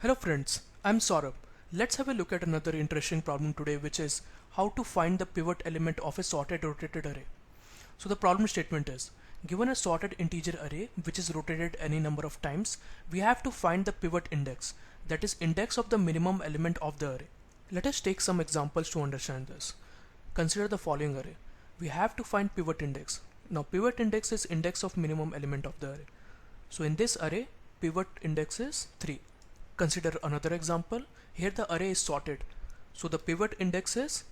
Hello friends, I'm Saurabh. Let's have a look at another interesting problem today, which is how to find the pivot element of a sorted rotated array. So the problem statement is, given a sorted integer array which is rotated any number of times, we have to find the pivot index, that is index of the minimum element of the array. Let us take some examples to understand this. Consider the following array. We have to find pivot index. Now pivot index is index of minimum element of the array. So in this array, pivot index is 3. Consider another example. Here the array is sorted, so the pivot index is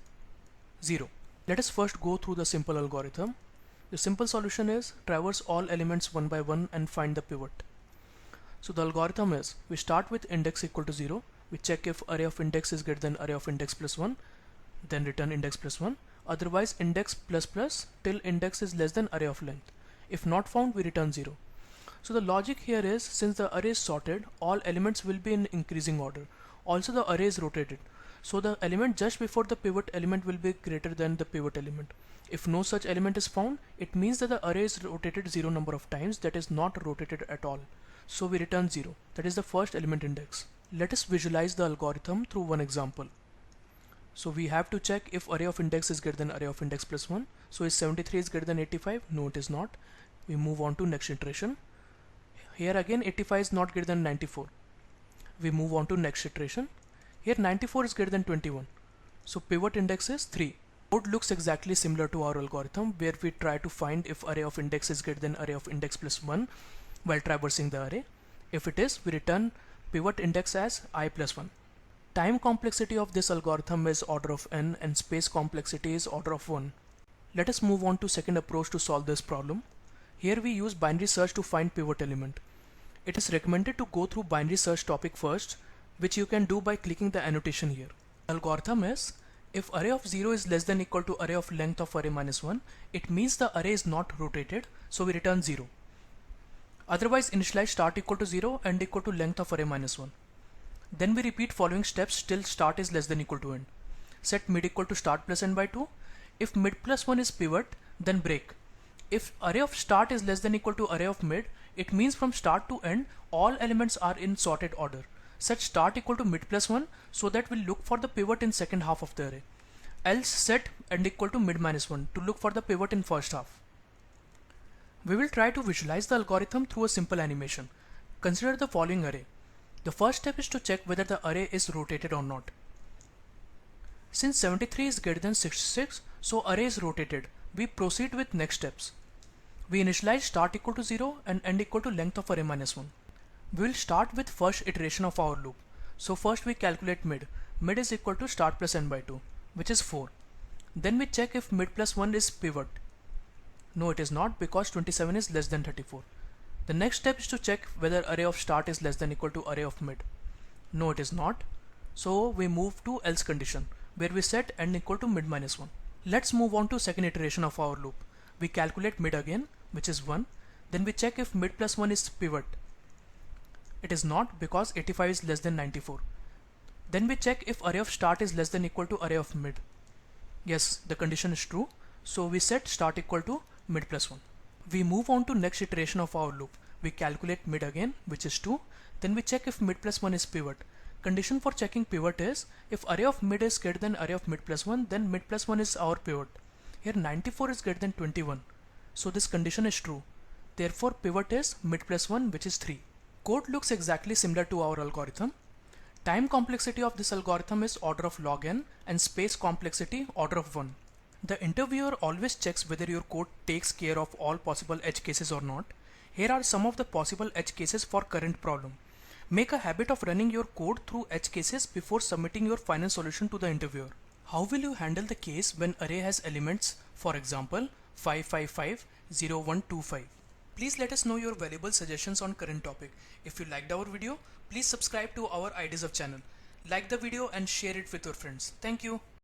0. Let us first go through the simple algorithm. The simple solution is traverse all elements one by one and find the pivot. So the algorithm is, we start with index equal to 0, we check if array of index is greater than array of index plus 1, then return index plus 1, otherwise index plus plus till index is less than array of length. If not found, we return 0. So the logic here is, since the array is sorted, all elements will be in increasing order. Also the array is rotated, so the element just before the pivot element will be greater than the pivot element. If no such element is found, it means that the array is rotated 0 number of times, that is not rotated at all. So we return 0, that is the first element index. Let us visualize the algorithm through one example. So we have to check if array of index is greater than array of index plus 1. So is 73 is greater than 85? No, it is not. We move on to next iteration. Here again 85 is not greater than 94. We move on to next iteration. Here 94 is greater than 21. So pivot index is 3. Code looks exactly similar to our algorithm, where we try to find if array of index is greater than array of index plus 1 while traversing the array. If it is, we return pivot index as I plus 1. Time complexity of this algorithm is order of n and space complexity is order of 1. Let us move on to second approach to solve this problem. Here we use binary search to find pivot element. It is recommended to go through binary search topic first, which you can do by clicking the annotation here. The algorithm is, if array of 0 is less than equal to array of length of array minus 1, it means the array is not rotated, so we return 0. Otherwise initialize start equal to 0 and equal to length of array minus 1. Then we repeat following steps till start is less than equal to end. Set mid equal to start plus end by 2. If mid plus 1 is pivot, then break. If array of start is less than equal to array of mid, it means from start to end all elements are in sorted order. Set start equal to mid plus 1 so that we'll look for the pivot in second half of the array. Else set end equal to mid minus 1 to look for the pivot in first half. We will try to visualize the algorithm through a simple animation. Consider the following array. The first step is to check whether the array is rotated or not. Since 73 is greater than 66, so array is rotated. We proceed with next steps. We initialize start equal to 0 and end equal to length of array minus 1. We will start with first iteration of our loop. So first we calculate mid. Mid is equal to start plus n by 2, which is 4. Then we check if mid plus 1 is pivot. No, it is not, because 27 is less than 34. The next step is to check whether array of start is less than equal to array of mid. No, it is not. So we move to else condition, where we set end equal to mid minus 1. Let's move on to second iteration of our loop. We calculate mid again, which is 1. Then we check if mid plus 1 is pivot. It is not, because 85 is less than 94. Then we check if array of start is less than equal to array of mid. Yes, the condition is true. So we set start equal to mid plus 1. We move on to next iteration of our loop. We calculate mid again, which is 2. Then we check if mid plus 1 is pivot. Condition for checking pivot is, if array of mid is greater than array of mid plus 1, then mid plus 1 is our pivot. Here 94 is greater than 21. So this condition is true. Therefore pivot is mid plus 1, which is 3. Code looks exactly similar to our algorithm. Time complexity of this algorithm is order of log n and space complexity order of 1. The interviewer always checks whether your code takes care of all possible edge cases or not. Here are some of the possible edge cases for current problem. Make a habit of running your code through edge cases before submitting your final solution to the interviewer. How will you handle the case when array has elements, for example 555, 0125? Please let us know your valuable suggestions on current topic. If you liked our video, please subscribe to our IDeserve channel. Like the video and share it with your friends. Thank you.